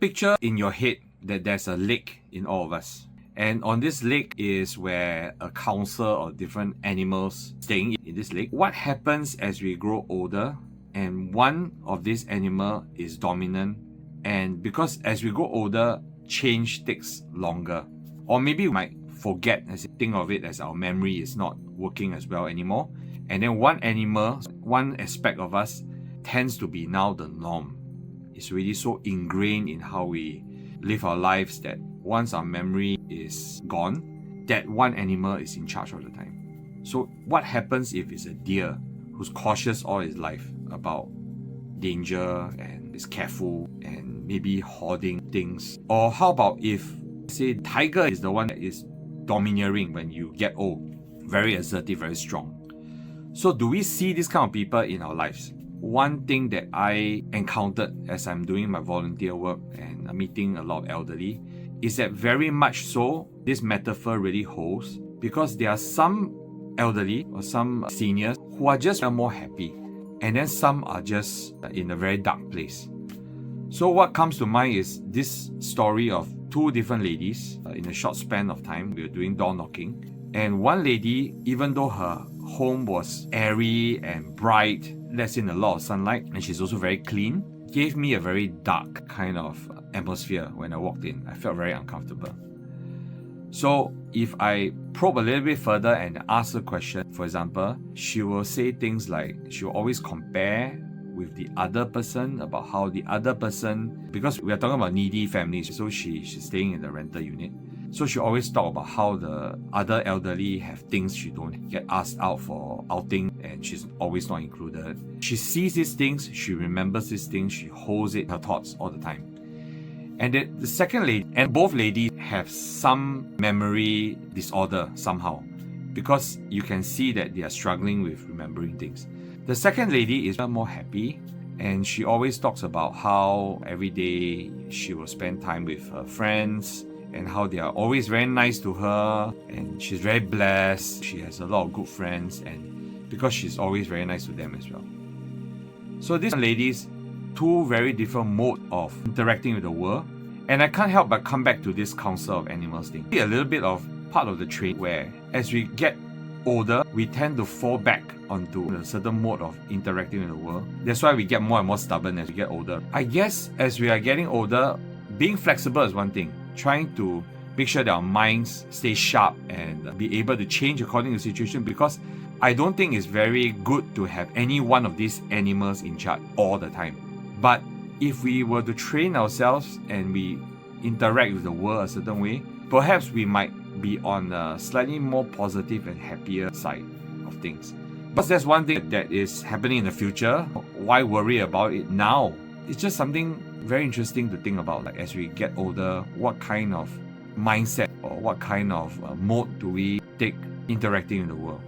Picture in your head that there's a lake in all of us. And on this lake is where a council of different animals staying in this lake. What happens as we grow older and one of these animal is dominant, and because as we grow older, change takes longer. Or maybe we might forget, as think of it as our memory is not working as well anymore. And then one animal, one aspect of us tends to be now the norm. It's really so ingrained in how we live our lives that once our memory is gone, that one animal is in charge all the time. So what happens if it's a deer who's cautious all his life about danger and is careful and maybe hoarding things? Or how about if, say, tiger is the one that is domineering when you get old, very assertive, very strong. So do we see this kind of people in our lives? One thing that I encountered as I'm doing my volunteer work and meeting a lot of elderly is that very much so, this metaphor really holds, because there are some elderly or some seniors who are just more happy, and then some are just in a very dark place. So what comes to mind is this story of two different ladies in a short span of time. We were doing door knocking, and one lady, even though her home was airy and bright, lets in a lot of sunlight, and she's also very clean, gave me a very dark kind of atmosphere when I walked in. I felt very uncomfortable. So if I probe a little bit further and ask a question, for example, she will say things like, she will always compare with the other person about how the other person, because we are talking about needy families, so she's staying in the rental unit. So she always talk about how the other elderly have things she don't get asked out for outing, and she's always not included. She sees these things, she remembers these things, she holds it in her thoughts all the time. And the second lady, and both ladies have some memory disorder somehow, because you can see that they are struggling with remembering things. The second lady is more happy, and she always talks about how every day she will spend time with her friends, and how they are always very nice to her, and she's very blessed. She has a lot of good friends, and because she's always very nice to them as well. So these ladies, two very different modes of interacting with the world, and I can't help but come back to this council of animals thing. A little bit of part of the trait where as we get older, we tend to fall back onto a certain mode of interacting with the world. That's why we get more and more stubborn as we get older. I guess as we are getting older, being flexible is one thing. Trying to make sure that our minds stay sharp and be able to change according to the situation, because I don't think it's very good to have any one of these animals in charge all the time. But if we were to train ourselves and we interact with the world a certain way, perhaps we might be on a slightly more positive and happier side of things. But that's one thing that is happening in the future. Why worry about it now? It's just something very interesting to think about, like as we get older, what kind of mindset or what kind of mode do we take interacting in the world.